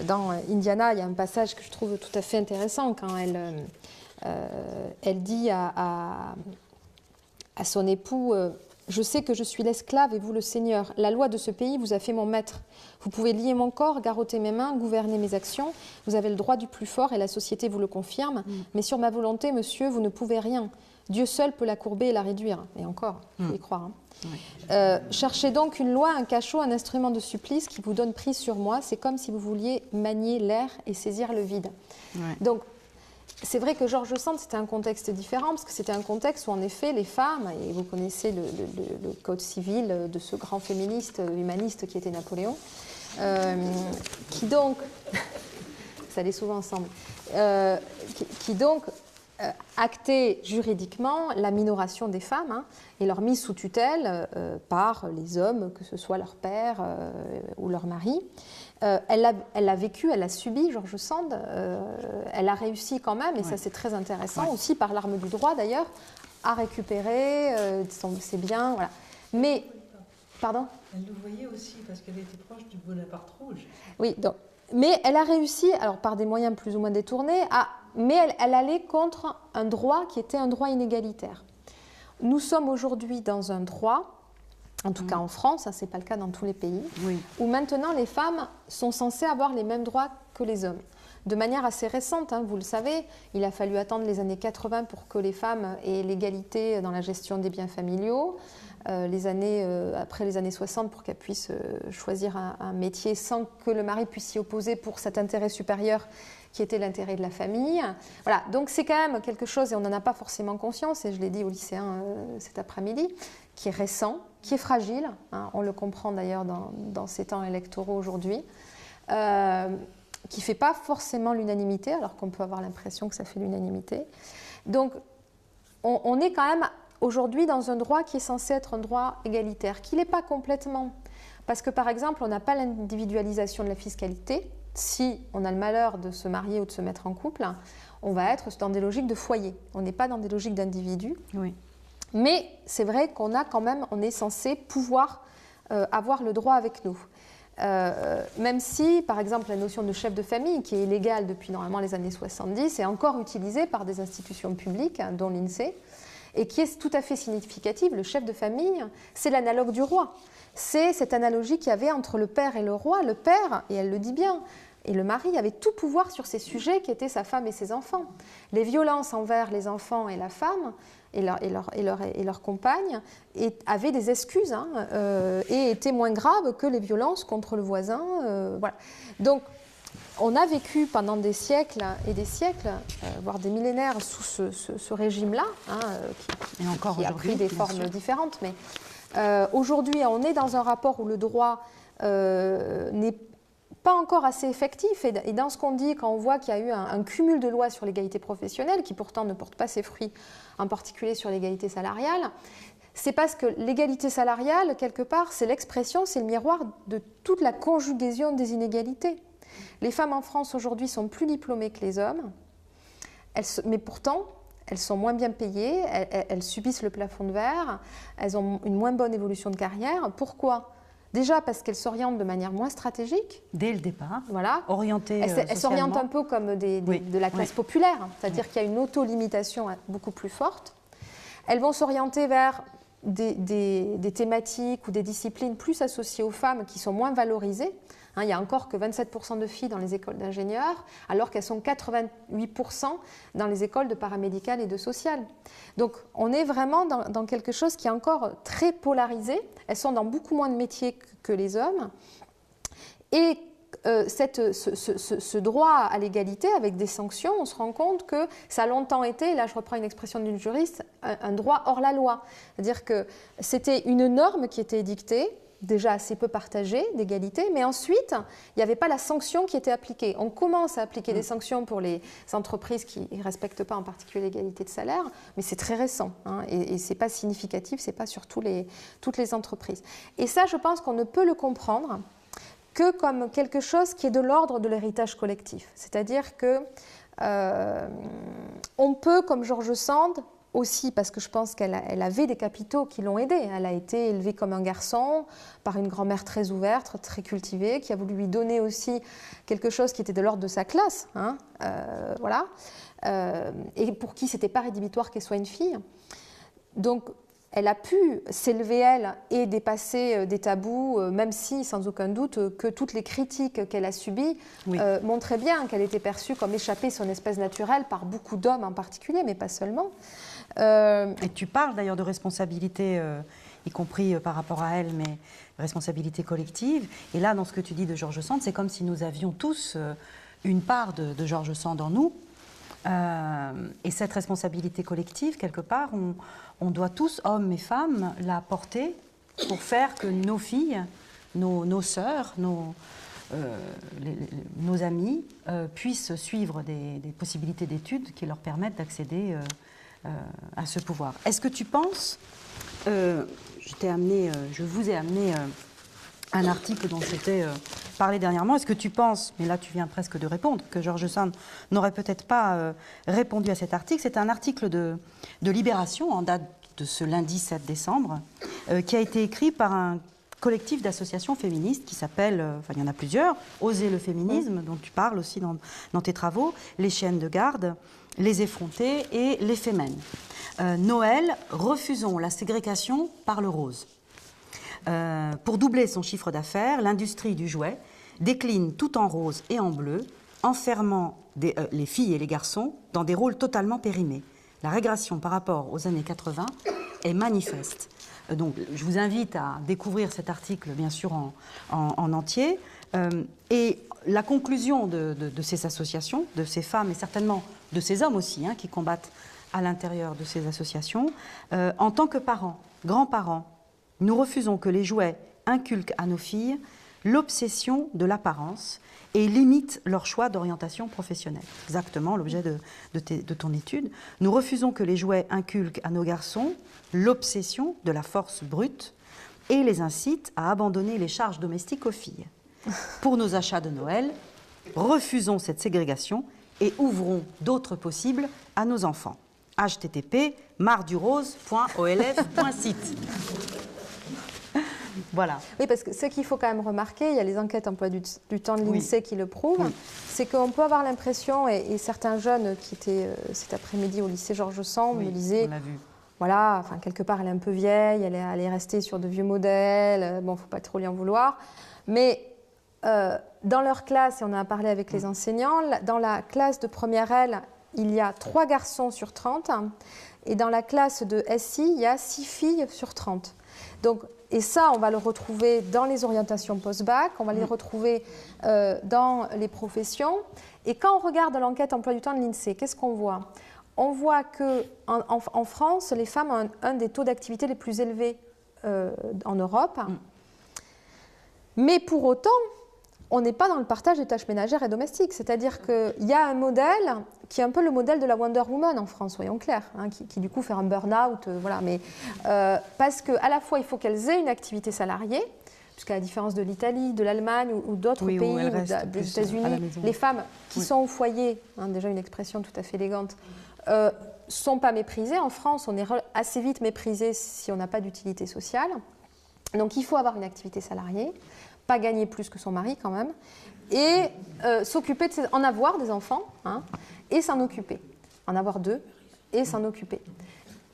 Dans Indiana, il y a un passage que je trouve tout à fait intéressant quand elle dit à son époux « Je sais que je suis l'esclave et vous le seigneur. La loi de ce pays vous a fait mon maître. Vous pouvez lier mon corps, garrotter mes mains, gouverner mes actions. Vous avez le droit du plus fort et la société vous le confirme. Mais sur ma volonté, monsieur, vous ne pouvez rien. Dieu seul peut la courber et la réduire. » Et encore, il faut y croire. Hein. Oui. Cherchez donc une loi, un cachot, un instrument de supplice qui vous donne prise sur moi. C'est comme si vous vouliez manier l'air et saisir le vide. Oui. Donc, c'est vrai que George Sand, c'était un contexte différent, parce que c'était un contexte où, en effet, les femmes, et vous connaissez le code civil de ce grand féministe humaniste qui était Napoléon, qui donc, ça allait souvent ensemble, qui donc actait juridiquement la minoration des femmes hein, et leur mise sous tutelle par les hommes, que ce soit leur père ou leur mari. Elle l'a vécu, elle l'a subi, George Sand. Elle a réussi quand même, et ça c'est très intéressant, aussi par l'arme du droit d'ailleurs, à récupérer ses biens. Voilà. Mais, pardon ? Elle le voyait aussi parce qu'elle était proche du Bonaparte rouge. Oui, donc, mais elle a réussi, alors par des moyens plus ou moins détournés, mais elle allait contre un droit qui était un droit inégalitaire. Nous sommes aujourd'hui dans un droit, en tout cas en France, ce n'est pas le cas dans tous les pays, où maintenant les femmes sont censées avoir les mêmes droits que les hommes. De manière assez récente, hein, vous le savez, il a fallu attendre les années 80 pour que les femmes aient l'égalité dans la gestion des biens familiaux, après les années 60 pour qu'elles puissent choisir un métier sans que le mari puisse s'y opposer pour cet intérêt supérieur qui était l'intérêt de la famille. Voilà, donc c'est quand même quelque chose, et on n'en a pas forcément conscience, et je l'ai dit aux lycéens cet après-midi, qui est récent, qui est fragile, hein, on le comprend d'ailleurs dans ces temps électoraux aujourd'hui, qui ne fait pas forcément l'unanimité, alors qu'on peut avoir l'impression que ça fait l'unanimité. Donc on est quand même aujourd'hui dans un droit qui est censé être un droit égalitaire, qui ne l'est pas complètement, parce que par exemple on n'a pas l'individualisation de la fiscalité. Si on a le malheur de se marier ou de se mettre en couple, on va être dans des logiques de foyer. On n'est pas dans des logiques d'individus. Oui. Mais c'est vrai qu'on a quand même, on est censé pouvoir avoir le droit avec nous. Même si, par exemple, la notion de chef de famille, qui est illégale depuis normalement les années 70, est encore utilisée par des institutions publiques, hein, dont l'INSEE, et qui est tout à fait significative. Le chef de famille, c'est l'analogue du roi. C'est cette analogie qu'il y avait entre le père et le roi. Le père, et elle le dit bien, et le mari avait tout pouvoir sur ces sujets qui étaient sa femme et ses enfants. Les violences envers les enfants et la femme et leur compagne avaient des excuses, hein, et étaient moins graves que les violences contre le voisin. Voilà. Donc, on a vécu pendant des siècles et des siècles, voire des millénaires, sous ce régime-là, hein, qui a pris des formes différentes. Mais aujourd'hui, on est dans un rapport où le droit n'est pas encore assez effectif. Et dans ce qu'on dit, quand on voit qu'il y a eu un cumul de lois sur l'égalité professionnelle, qui pourtant ne porte pas ses fruits, en particulier sur l'égalité salariale, c'est parce que l'égalité salariale, quelque part, c'est l'expression, c'est le miroir de toute la conjugaison des inégalités. Les femmes en France aujourd'hui sont plus diplômées que les hommes, mais pourtant, elles sont moins bien payées, elles subissent le plafond de verre, elles ont une moins bonne évolution de carrière. Pourquoi ? Déjà parce qu'elles s'orientent de manière moins stratégique. Dès le départ, voilà. Orientées Elles s'orientent un peu comme de la classe populaire, c'est-à-dire qu'il y a une auto-limitation beaucoup plus forte. Elles vont s'orienter vers des thématiques ou des disciplines plus associées aux femmes qui sont moins valorisées. Hein, il n'y a encore que 27% de filles dans les écoles d'ingénieurs, alors qu'elles sont 88% dans les écoles de paramédicales et de sociales. Donc on est vraiment dans quelque chose qui est encore très polarisé. Elles sont dans beaucoup moins de métiers que les hommes. Et ce droit à l'égalité avec des sanctions, on se rend compte que ça a longtemps été, là je reprends une expression d'une juriste, un droit hors la loi. C'est-à-dire que c'était une norme qui était édictée, déjà assez peu partagée, d'égalité, mais ensuite, il n'y avait pas la sanction qui était appliquée. On commence à appliquer des sanctions pour les entreprises qui ne respectent pas en particulier l'égalité de salaire, mais c'est très récent, hein, et ce n'est pas significatif, ce n'est pas sur toutes les entreprises. Et ça, je pense qu'on ne peut le comprendre que comme quelque chose qui est de l'ordre de l'héritage collectif. C'est-à-dire que on peut, comme George Sand, aussi parce que je pense qu'elle avait des capitaux qui l'ont aidée. Elle a été élevée comme un garçon par une grand-mère très ouverte, très cultivée, qui a voulu lui donner aussi quelque chose qui était de l'ordre de sa classe, hein, voilà, et pour qui c'était pas rédhibitoire qu'elle soit une fille. Donc elle a pu s'élever, elle, et dépasser des tabous, même si, sans aucun doute, que toutes les critiques qu'elle a subies montraient bien qu'elle était perçue comme échappée son espèce naturelle par beaucoup d'hommes en particulier, mais pas seulement. Et tu parles d'ailleurs de responsabilité, y compris par rapport à elle, mais responsabilité collective. Et là, dans ce que tu dis de George Sand, c'est comme si nous avions tous une part de George Sand en nous. Et cette responsabilité collective, quelque part, on doit tous, hommes et femmes, la porter pour faire que nos filles, nos sœurs, nos amis puissent suivre des possibilités d'études qui leur permettent d'accéder à ce pouvoir. Est-ce que tu penses, je vous ai amené un article dont j'étais parlé dernièrement, est-ce que tu penses, mais là tu viens presque de répondre, que George Sand n'aurait peut-être pas répondu à cet article? C'est un article de Libération en date de ce lundi 7 décembre, qui a été écrit par un collectif d'associations féministes qui s'appelle, enfin il y en a plusieurs, Oser le féminisme, dont tu parles aussi dans tes travaux, Les chiennes de garde, Les effrontées et Les fémènes. Noël, refusons la ségrégation par le rose. Pour doubler son chiffre d'affaires, l'industrie du jouet décline tout en rose et en bleu, enfermant les filles et les garçons dans des rôles totalement périmés. La régression par rapport aux années 80 est manifeste. Donc, je vous invite à découvrir cet article, bien sûr, en entier. Et la conclusion de ces associations, de ces femmes et certainement de ces hommes aussi, hein, qui combattent à l'intérieur de ces associations, en tant que parents, grands-parents, nous refusons que les jouets inculquent à nos filles l'obsession de l'apparence et limitent leur choix d'orientation professionnelle. Exactement l'objet de ton étude. Nous refusons que les jouets inculquent à nos garçons l'obsession de la force brute et les incitent à abandonner les charges domestiques aux filles. Pour nos achats de Noël, refusons cette ségrégation et ouvrons d'autres possibles à nos enfants. http://mardurose.olf.site. Voilà. Oui, parce que ce qu'il faut quand même remarquer, il y a les enquêtes emploi du temps de l'INSEE qui le prouvent, c'est qu'on peut avoir l'impression, et certains jeunes qui étaient cet après-midi au lycée Georges Sand me disaient, voilà, enfin, quelque part elle est un peu vieille, elle est restée sur de vieux modèles, bon, il ne faut pas trop lui en vouloir, mais dans leur classe, et on en a parlé avec les enseignants, dans la classe de première L, il y a 3 garçons sur 30, et dans la classe de SI, il y a 6 filles sur 30. Donc, et ça, on va le retrouver dans les orientations post-bac, on va les retrouver dans les professions. Et quand on regarde l'enquête emploi du temps de l'INSEE, qu'est-ce qu'on voit? On voit qu'en France, les femmes ont un des taux d'activité les plus élevés en Europe. Mais pour autant, on n'est pas dans le partage des tâches ménagères et domestiques. C'est-à-dire qu'il y a un modèle qui est un peu le modèle de la Wonder Woman en France, soyons clairs, hein, qui du coup fait un burn-out, voilà. Mais parce qu'à la fois, il faut qu'elles aient une activité salariée, puisqu'à la différence de l'Italie, de l'Allemagne ou d'autres pays, ou des États-Unis, les femmes qui sont au foyer, hein, déjà une expression tout à fait élégante, ne sont pas méprisées. En France, on est assez vite méprisé si on n'a pas d'utilité sociale. Donc il faut avoir une activité salariée, pas gagner plus que son mari quand même, et s'occuper en avoir des enfants, hein, et s'en occuper. En avoir 2 et s'en occuper.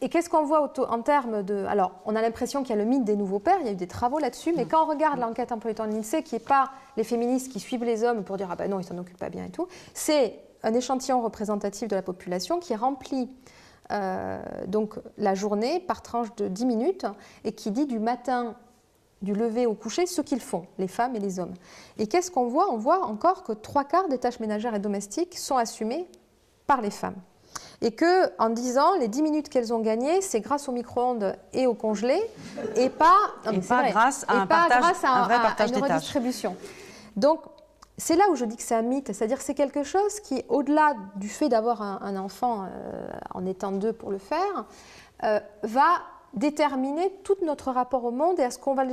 Et qu'est-ce qu'on voit en termes de... Alors, on a l'impression qu'il y a le mythe des nouveaux pères, il y a eu des travaux là-dessus, mais quand on regarde l'enquête emploi du temps de l'INSEE, qui n'est pas les féministes qui suivent les hommes pour dire « Ah ben non, ils s'en occupent pas bien et tout », c'est un échantillon représentatif de la population qui remplit donc la journée par tranche de 10 minutes et qui dit du matin, du lever au coucher, ce qu'ils font, les femmes et les hommes. Et qu'est-ce qu'on voit? On voit encore que 3/4 des tâches ménagères et domestiques sont assumées par les femmes. Et qu'en 10 ans, les 10 minutes qu'elles ont gagnées, c'est grâce au micro-ondes et au congelé, et pas grâce à un vrai partage des tâches. Redistribution. Donc, c'est là où je dis que c'est un mythe, c'est-à-dire que c'est quelque chose qui, au-delà du fait d'avoir un enfant en étant 2 pour le faire, va déterminer tout notre rapport au monde et à ce qu'on va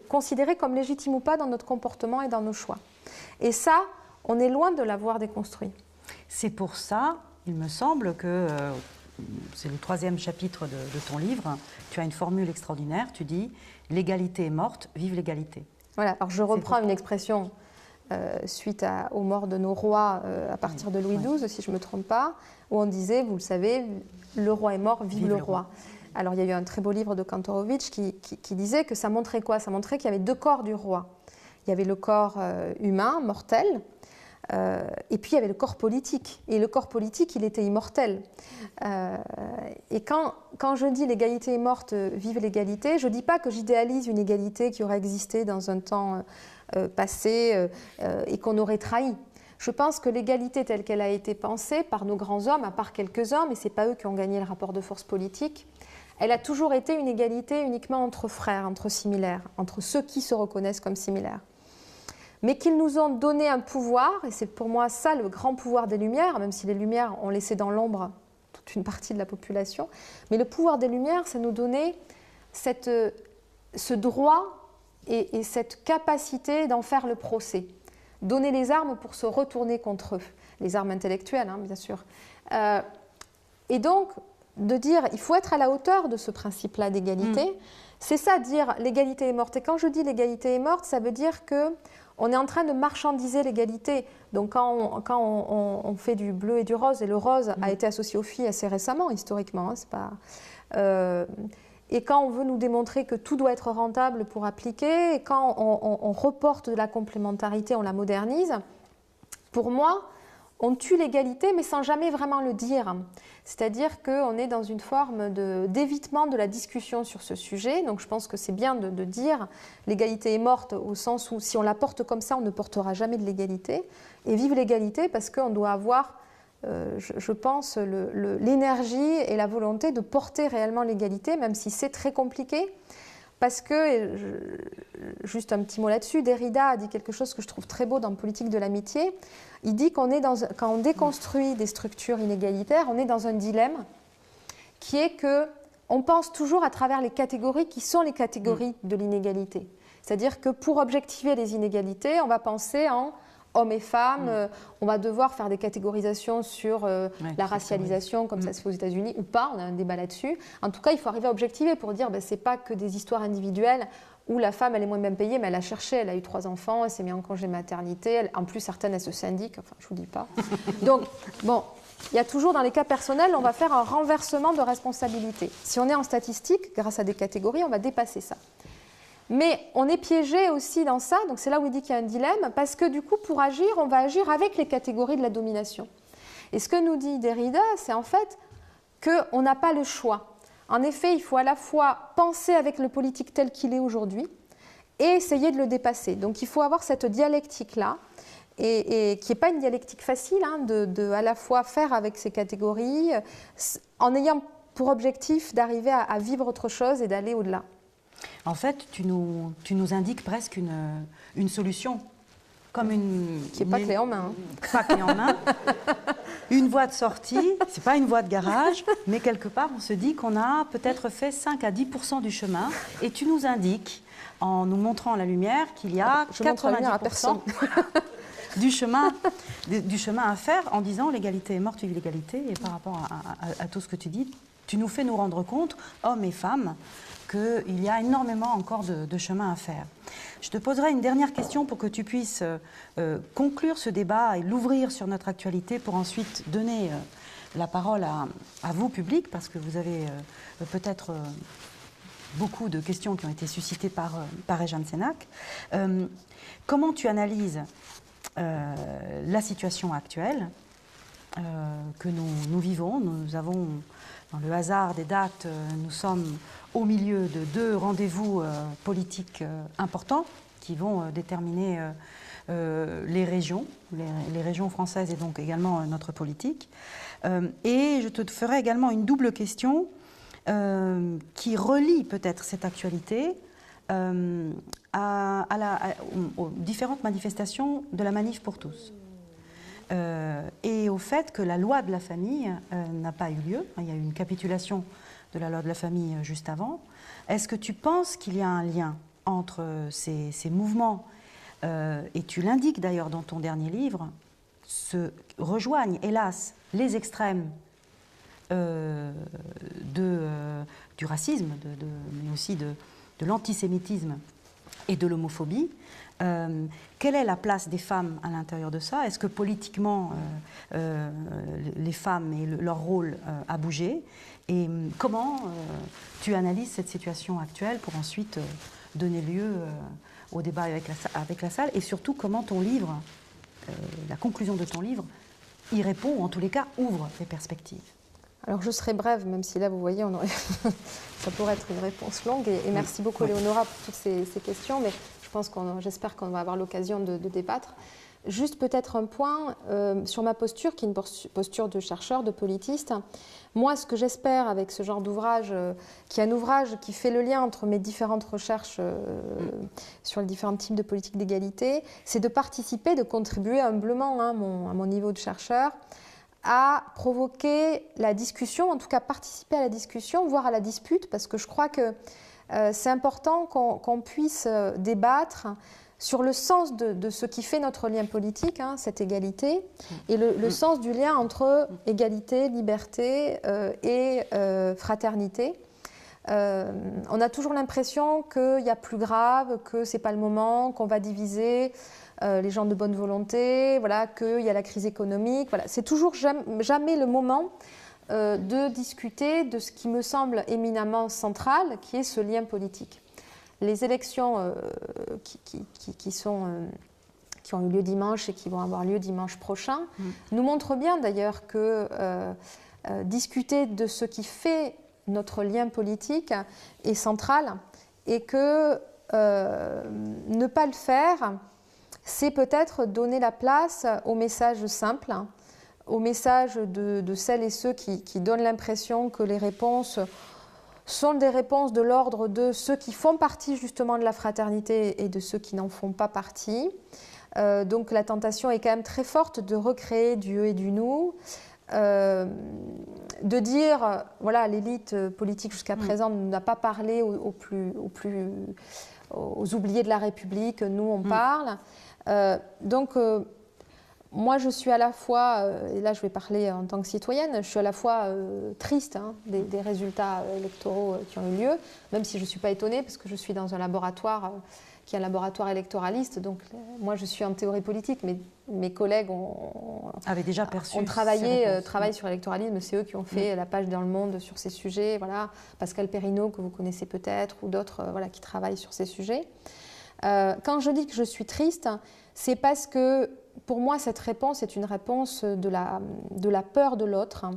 considérer comme légitime ou pas dans notre comportement et dans nos choix. Et ça, on est loin de l'avoir déconstruit. C'est pour ça, il me semble que, c'est le 3e chapitre de ton livre, tu as une formule extraordinaire, tu dis « L'égalité est morte, vive l'égalité ». Voilà, alors je reprends une expression suite aux morts de nos rois à partir de Louis XII, si je ne me trompe pas, où on disait, vous le savez, le roi est mort, vive le roi. Alors il y a eu un très beau livre de Kantorowicz qui disait que ça montrait quoi? Ça montrait qu'il y avait 2 corps du roi. Il y avait le corps humain, mortel, et puis il y avait le corps politique. Et le corps politique, il était immortel. Et quand je dis l'égalité est morte, vive l'égalité, je ne dis pas que j'idéalise une égalité qui aurait existé dans un temps passé et qu'on aurait trahi. Je pense que l'égalité telle qu'elle a été pensée par nos grands hommes, à part quelques hommes, et ce n'est pas eux qui ont gagné le rapport de force politique, elle a toujours été une égalité uniquement entre frères, entre similaires, entre ceux qui se reconnaissent comme similaires. Mais qu'ils nous ont donné un pouvoir, et c'est pour moi ça le grand pouvoir des Lumières, même si les Lumières ont laissé dans l'ombre toute une partie de la population, mais le pouvoir des Lumières, ça nous donnait ce droit et cette capacité d'en faire le procès. Donner les armes pour se retourner contre eux, les armes intellectuelles, hein, bien sûr. Et donc, de dire, il faut être à la hauteur de ce principe-là d'égalité, c'est ça, dire l'égalité est morte. Et quand je dis l'égalité est morte, ça veut dire qu'on est en train de marchandiser l'égalité. Donc quand on fait du bleu et du rose, et le rose a été associé aux filles assez récemment, historiquement, hein, c'est pas... et quand on veut nous démontrer que tout doit être rentable pour appliquer, et quand on reporte de la complémentarité, on la modernise, pour moi, on tue l'égalité, mais sans jamais vraiment le dire. C'est-à-dire qu'on est dans une forme d'évitement de la discussion sur ce sujet. Donc je pense que c'est bien de dire l'égalité est morte au sens où si on la porte comme ça, on ne portera jamais de l'égalité. Et vive l'égalité parce qu'on doit avoir, je pense, l'énergie et la volonté de porter réellement l'égalité, même si c'est très compliqué. Parce que, juste un petit mot là-dessus, Derrida a dit quelque chose que je trouve très beau dans Politique de l'amitié. Il dit quand on déconstruit des structures inégalitaires, on est dans un dilemme qui est qu'on pense toujours à travers les catégories qui sont les catégories de l'inégalité. C'est-à-dire que pour objectiver les inégalités, on va penser en hommes et femmes, on va devoir faire des catégorisations sur la racialisation, comme ça se fait aux États-Unis, ou pas, on a un débat là-dessus. En tout cas, il faut arriver à objectiver pour dire ce n'est pas que des histoires individuelles. où la femme, elle est moins bien payée, mais elle a cherché, elle a eu 3 enfants, elle s'est mise en congé maternité, en plus certaines, elles se syndiquent, enfin, je ne vous dis pas. Donc, bon, il y a toujours dans les cas personnels, on va faire un renversement de responsabilité. Si on est en statistique, grâce à des catégories, on va dépasser ça. Mais on est piégé aussi dans ça, donc c'est là où il dit qu'il y a un dilemme, parce que du coup, pour agir, on va agir avec les catégories de la domination. Et ce que nous dit Derrida, c'est en fait qu'on n'a pas le choix. En effet, il faut à la fois penser avec le politique tel qu'il est aujourd'hui et essayer de le dépasser. Donc il faut avoir cette dialectique-là, et qui n'est pas une dialectique facile, hein, de à la fois faire avec ces catégories, en ayant pour objectif d'arriver à vivre autre chose et d'aller au-delà. En fait, tu nous indiques presque une solution, comme qui n'est pas clé en main. Pas clé en main. Une voie de sortie, c'est pas une voie de garage, mais quelque part, on se dit qu'on a peut-être fait 5 à 10% du chemin, et tu nous indiques, en nous montrant la lumière, qu'il y a 90% du chemin à faire, en disant l'égalité est morte, vive l'égalité, et par rapport à tout ce que tu dis, tu nous fais nous rendre compte, hommes et femmes, qu'il y a énormément encore de chemin à faire. Je te poserai une dernière question pour que tu puisses conclure ce débat et l'ouvrir sur notre actualité pour ensuite donner la parole à vous, public, parce que vous avez peut-être beaucoup de questions qui ont été suscitées par Rejane Cenac. Comment tu analyses la situation actuelle que nous vivons? Nous avons, dans le hasard des dates, nous sommes au milieu de 2 rendez-vous politiques importants qui vont déterminer les régions françaises et donc également notre politique. Et je te ferai également une double question qui relie peut-être cette actualité aux différentes manifestations de la Manif pour tous. Et au fait que la loi de la famille n'a pas eu lieu. Il y a eu une capitulation de la loi de la famille juste avant. Est-ce que tu penses qu'il y a un lien entre ces mouvements, et tu l'indiques d'ailleurs dans ton dernier livre, se rejoignent hélas les extrêmes du racisme, mais aussi de l'antisémitisme et de l'homophobie? Quelle est la place des femmes à l'intérieur de ça? Est-ce que politiquement, les femmes et leur rôle a bougé? Et comment tu analyses cette situation actuelle pour ensuite donner lieu au débat avec la salle? Et surtout, comment ton livre, la conclusion de ton livre, y répond, ou en tous les cas, ouvre les perspectives? Alors je serai brève, même si là, vous voyez, ça pourrait être une réponse longue. Et merci beaucoup, Léonora, pour toutes ces questions. Mais j'espère qu'on va avoir l'occasion de débattre. Juste peut-être un point sur ma posture, qui est une posture de chercheur, de politiste. Moi, ce que j'espère avec ce genre d'ouvrage, qui est un ouvrage qui fait le lien entre mes différentes recherches sur les différents types de politiques d'égalité, c'est de participer, de contribuer humblement à mon niveau de chercheur, à provoquer la discussion, en tout cas participer à la discussion, voire à la dispute, parce que je crois que c'est important qu'on puisse débattre sur le sens de ce qui fait notre lien politique, cette égalité, et le sens du lien entre égalité, liberté et fraternité. On a toujours l'impression qu'il y a plus grave, que ce n'est pas le moment, qu'on va diviser les gens de bonne volonté, voilà, qu'il y a la crise économique. Voilà. C'est toujours jamais le moment de discuter de ce qui me semble éminemment central, qui est ce lien politique. Les élections qui ont eu lieu dimanche et qui vont avoir lieu dimanche prochain nous montrent bien d'ailleurs que discuter de ce qui fait notre lien politique est central, et que ne pas le faire, c'est peut-être donner la place au message simple, au message de celles et ceux qui donnent l'impression que les réponses sont des réponses de l'ordre de ceux qui font partie justement de la fraternité et de ceux qui n'en font pas partie. Donc la tentation est quand même très forte de recréer du eux et du nous, de dire, voilà, l'élite politique jusqu'à présent n'a pas parlé aux oubliés de la République, nous on parle. Donc moi, je suis à la fois, et là je vais parler en tant que citoyenne, je suis à la fois triste des résultats électoraux qui ont eu lieu, même si je ne suis pas étonnée, parce que je suis dans un laboratoire qui est un laboratoire électoraliste, donc moi je suis en théorie politique, mais mes collègues avaient déjà perçu travaillent sur l'électoralisme, c'est eux qui ont fait la page dans Le Monde sur ces sujets, voilà. Pascal Perrineau, que vous connaissez peut-être, ou d'autres voilà, qui travaillent sur ces sujets. Quand je dis que je suis triste, c'est parce que pour moi cette réponse est une réponse de la peur de l'autre,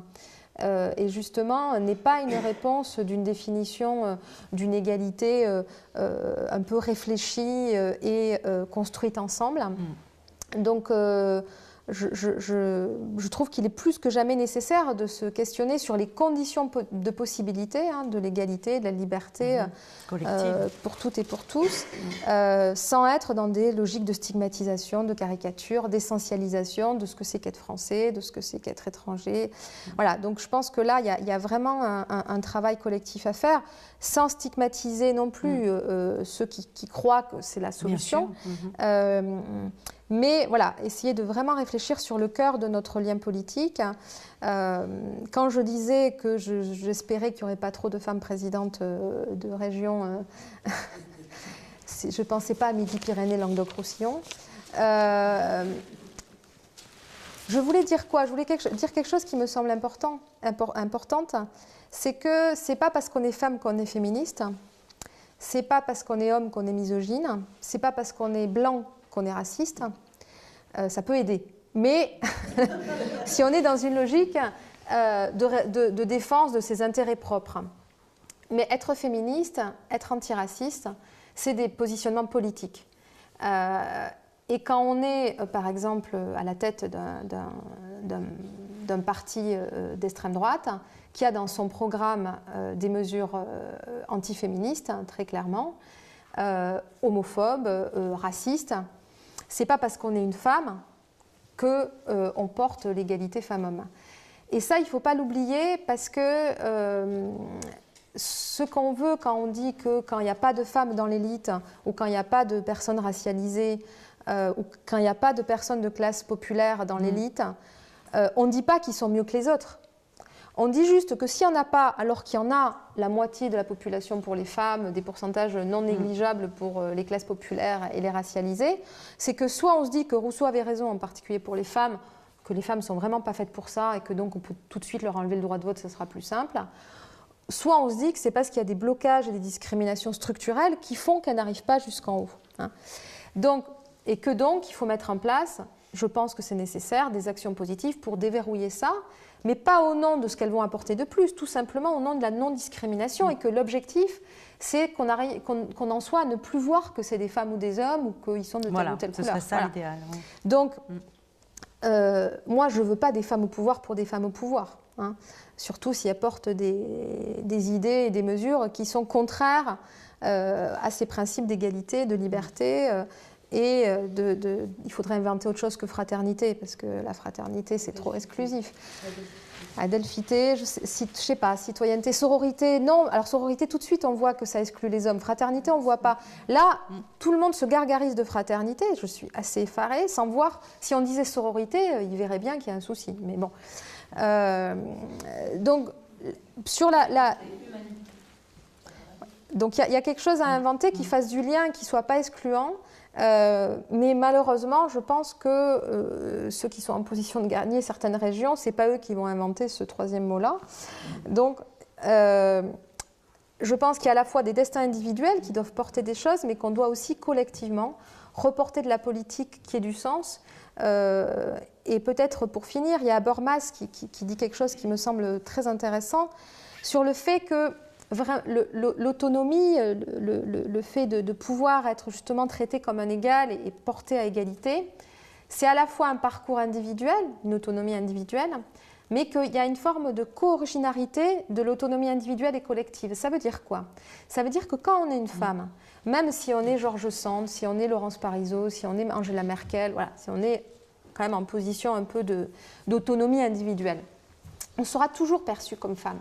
et justement n'est pas une réponse d'une définition d'une égalité un peu réfléchie et construite ensemble. Donc je trouve qu'il est plus que jamais nécessaire de se questionner sur les conditions de possibilité de l'égalité, de la liberté pour toutes et pour tous, sans être dans des logiques de stigmatisation, de caricature, d'essentialisation de ce que c'est qu'être français, de ce que c'est qu'être étranger. Voilà, donc je pense que là, il y a vraiment un travail collectif à faire, sans stigmatiser non plus ceux qui croient que c'est la solution. Mais voilà, essayer de vraiment réfléchir sur le cœur de notre lien politique. Quand je disais que j'espérais qu'il n'y aurait pas trop de femmes présidentes de région, je ne pensais pas à Midi-Pyrénées, Languedoc-Roussillon. Je voulais dire quoi? Je voulais dire quelque chose qui me semble importante. C'est que ce n'est pas parce qu'on est femme qu'on est féministe. Ce n'est pas parce qu'on est homme qu'on est misogyne. Ce n'est pas parce qu'on est blanc qu'on est raciste, ça peut aider. Mais si on est dans une logique de défense de ses intérêts propres. Mais être féministe, être antiraciste, c'est des positionnements politiques. Et quand on est, par exemple, à la tête d'un parti d'extrême droite, qui a dans son programme des mesures antiféministes, très clairement, homophobes, racistes, c'est pas parce qu'on est une femme qu'on porte l'égalité femmes-hommes. Et ça, il ne faut pas l'oublier parce que ce qu'on veut quand on dit que quand il n'y a pas de femmes dans l'élite ou quand il n'y a pas de personnes racialisées ou quand il n'y a pas de personnes de classe populaire dans l'élite, on ne dit pas qu'ils sont mieux que les autres. On dit juste que s'il n'y en a pas, alors qu'il y en a la moitié de la population pour les femmes, des pourcentages non négligeables pour les classes populaires et les racialisées, c'est que soit on se dit que Rousseau avait raison, en particulier pour les femmes, que les femmes ne sont vraiment pas faites pour ça et que donc on peut tout de suite leur enlever le droit de vote, ça sera plus simple. Soit on se dit que c'est parce qu'il y a des blocages et des discriminations structurelles qui font qu'elles n'arrivent pas jusqu'en haut. Et que donc il faut mettre en place, je pense que c'est nécessaire, des actions positives pour déverrouiller ça, mais pas au nom de ce qu'elles vont apporter de plus, tout simplement au nom de la non-discrimination, et que l'objectif, c'est qu'on en soit à ne plus voir que c'est des femmes ou des hommes, ou qu'ils sont de telle ou telle couleur. Ce serait ça l'idéal. Oui. Donc, moi, je ne veux pas des femmes au pouvoir pour des femmes au pouvoir, surtout si elles portent des idées et des mesures qui sont contraires à ces principes d'égalité, de liberté, et il faudrait inventer autre chose que fraternité, parce que la fraternité, c'est trop exclusif. Adelphité, je sais pas, citoyenneté, sororité, non. Alors sororité, tout de suite, on voit que ça exclut les hommes. Fraternité, on ne voit pas. Là, tout le monde se gargarise de fraternité. Je suis assez effarée, sans voir. Si on disait sororité, ils verraient bien qu'il y a un souci. Mais bon. Donc, sur donc il y a quelque chose à inventer qui fasse du lien, qui ne soit pas excluant. Mais malheureusement, je pense que ceux qui sont en position de gagner certaines régions, ce n'est pas eux qui vont inventer ce troisième mot-là. Donc, je pense qu'il y a à la fois des destins individuels qui doivent porter des choses, mais qu'on doit aussi collectivement reporter de la politique qui ait du sens. Et peut-être pour finir, il y a Habermas qui dit quelque chose qui me semble très intéressant sur le fait que l'autonomie, le fait de pouvoir être justement traité comme un égal et porté à égalité, c'est à la fois un parcours individuel, une autonomie individuelle, mais qu'il y a une forme de co-originarité de l'autonomie individuelle et collective. Ça veut dire quoi? Ça veut dire que quand on est une femme, même si on est George Sand, si on est Laurence Parisot, si on est Angela Merkel, voilà, si on est quand même en position un peu d'autonomie individuelle, on sera toujours perçu comme femme.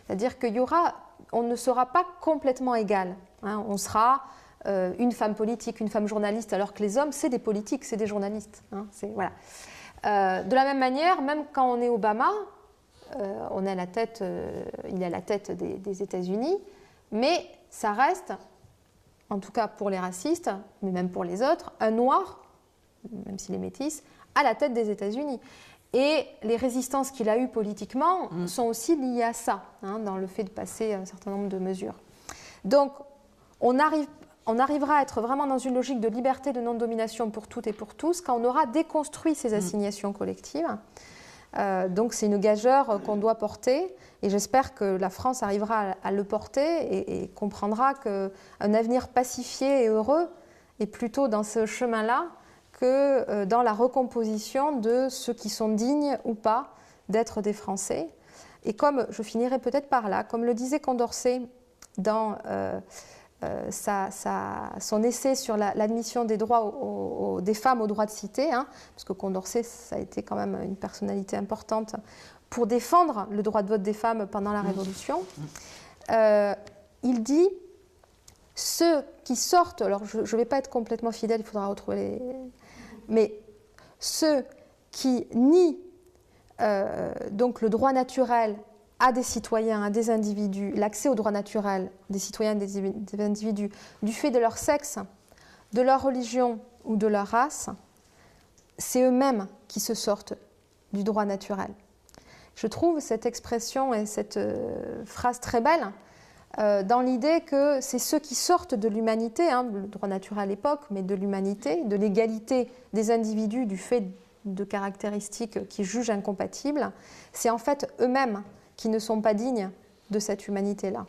C'est-à-dire qu'on ne sera pas complètement égal. On sera une femme politique, une femme journaliste, alors que les hommes, c'est des politiques, c'est des journalistes. Hein, voilà. De la même manière, même quand on est Obama, il est à la tête des États-Unis, mais ça reste, en tout cas pour les racistes, mais même pour les autres, un noir, même s'il est métis, à la tête des États-Unis. Et les résistances qu'il a eues politiquement sont aussi liées à ça, hein, dans le fait de passer un certain nombre de mesures. Donc, on arrivera à être vraiment dans une logique de liberté, de non-domination pour toutes et pour tous quand on aura déconstruit ces assignations collectives. Donc c'est une gageure qu'on doit porter et j'espère que la France arrivera à le porter et comprendra qu'un avenir pacifié et heureux est plutôt dans ce chemin-là que dans la recomposition de ceux qui sont dignes ou pas d'être des Français. Et comme, je finirai peut-être par là, comme le disait Condorcet dans son essai sur l'admission des droits des femmes au droit de cité, hein, parce que Condorcet, ça a été quand même une personnalité importante pour défendre le droit de vote des femmes pendant la Révolution. Il dit « Ceux qui sortent », alors je ne vais pas être complètement fidèle, il faudra retrouver les... Mais ceux qui nient donc le droit naturel à des citoyens, à des individus, l'accès au droit naturel des citoyens et des individus du fait de leur sexe, de leur religion ou de leur race, c'est eux-mêmes qui se sortent du droit naturel. Je trouve cette expression et cette phrase très belle dans l'idée que c'est ceux qui sortent de l'humanité, hein, le droit naturel à l'époque, mais de l'humanité, de l'égalité des individus du fait de caractéristiques qui jugent incompatibles, c'est en fait eux-mêmes qui ne sont pas dignes de cette humanité-là.